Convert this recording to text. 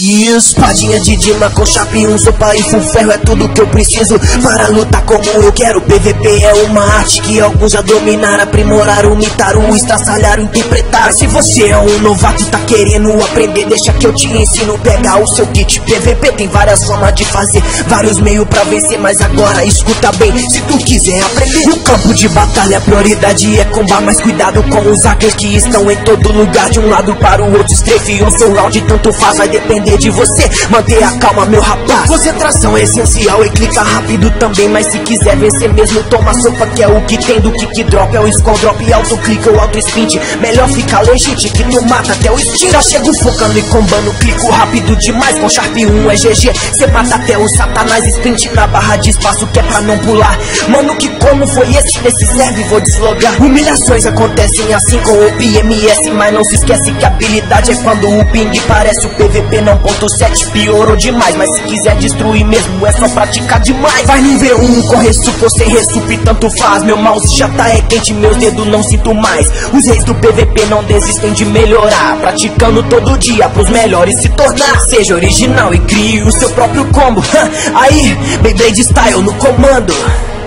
E espadinha de Dima com chave 1, sopa e full ferro é tudo que eu preciso para lutar como eu quero. PVP é uma arte que alguns já dominaram, aprimoraram, imitaram, estraçalharam, interpretaram. Mas se você é um novato e tá querendo aprender, deixa que eu te ensino, pega o seu kit. PVP tem várias formas de fazer, vários meios pra vencer, mas agora escuta bem, se tu quiser aprender. No campo de batalha a prioridade é combar, mas cuidado com os hackers que estão em todo lugar. De um lado para o outro strafe, o seu round tanto faz, vai depender de você, manter a calma meu rapaz. Concentração é essencial e clica rápido também, mas se quiser vencer mesmo toma sopa, que é o que tem do kick drop. É o scroll drop e auto clica ou auto sprint, melhor ficar legit que tu mata até o instinto. Já chego focando e combando, clico rápido demais, com Sharp 1 é GG, cê mata até o satanás. Sprint na barra de espaço que é pra não pular, mano que como foi esse nesse serve, vou deslogar. Humilhações acontecem assim com o PMS, mas não se esquece que a habilidade é quando o ping parece o PVP não 1.7 piorou demais, mas se quiser destruir mesmo é só praticar demais. Vai no V1 com resup ou sem resup, tanto faz, meu mouse já tá quente, meus dedos não sinto mais. Os reis do PVP não desistem de melhorar, praticando todo dia pros melhores se tornar. Seja original e crie o seu próprio combo. Aí, Beyblade Style no comando.